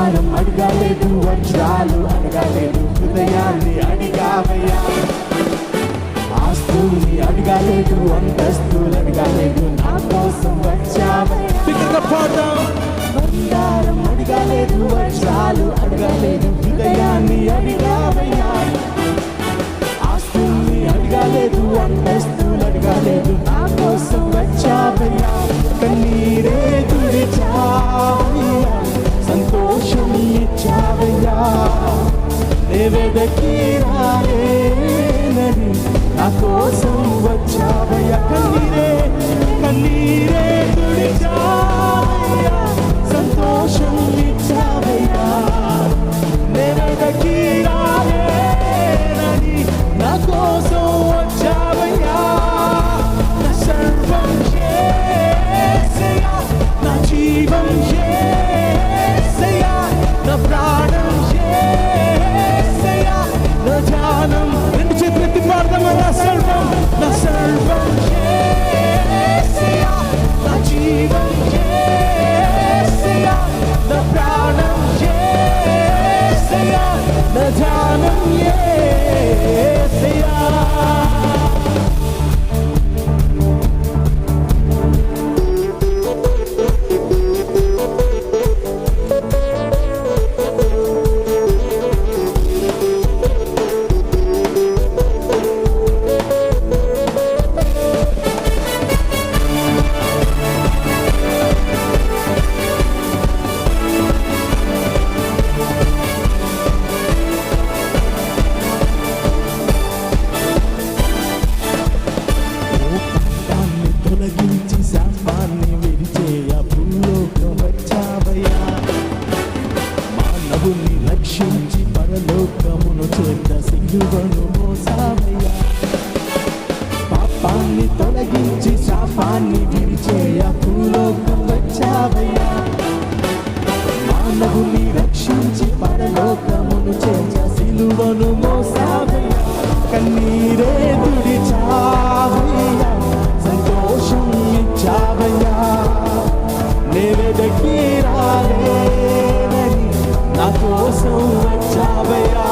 బంగారం అడగలేదు, వజ్రాలు అడగలేదు, హృదయాన్ని అడిగావయ్యా. ఆస్తుల్ని అడగలేదు, అంతస్తులు అడగలేదు, నా కోసం వచ్చావయ్యా. బంగారం అడగలేదు, వజ్రాలు అడగలేదు, హృదయాన్ని అడిగావయ్యా. ఆస్తుల్ని అడగలేదు, అంతస్తులు అడగలేదు, నా కోసం వచ్చావయ్యా. కన్నీరే తుడిచావయ్యా, సంతోషం ఇచ్చావయ్యా. వెదకి రాలేనని నా కోసం వచ్చావయ్యా. కన్నీరే కన్నీరే తుడిచావయ్యా, సంతోషం ఇచ్చావయ్యా. వెదకి రాలేనని నా కోసం వచ్చావయ్యా. నా సర్వం యేసయ్యా, నా జీవం యేసయ్యా, నా ప్రాణం యేసయ్యా, నా ధ్యానం. రెండు చేతులెత్తి పాడదామా? నా సర్వం యేసయ్యా, నా జీవం యేసయ్యా, నా ప్రాణం యేసయ్యా, నా ధ్యానం యేసయ్యా. తొలగించి శాపాన్ని విరిచేయ భూలోకం వచ్చావయ్యా. మానవుని రక్షించి పరలోకమును చేత సిలువను మోసావయ్యా. పాపాన్ని తొలగించి శాపాన్ని విరిచేయ భూలోకం వచ్చావయ్యా. మానవుని రక్షించి పరలోకమును చేత సిలువను మోసావయ్యా. కన్నీరే తుడిచావయ్యా, సంతోషం ఇచ్చావయ్యా. వెదకి రాలేనని నా కోసం వచ్చావయ్యా.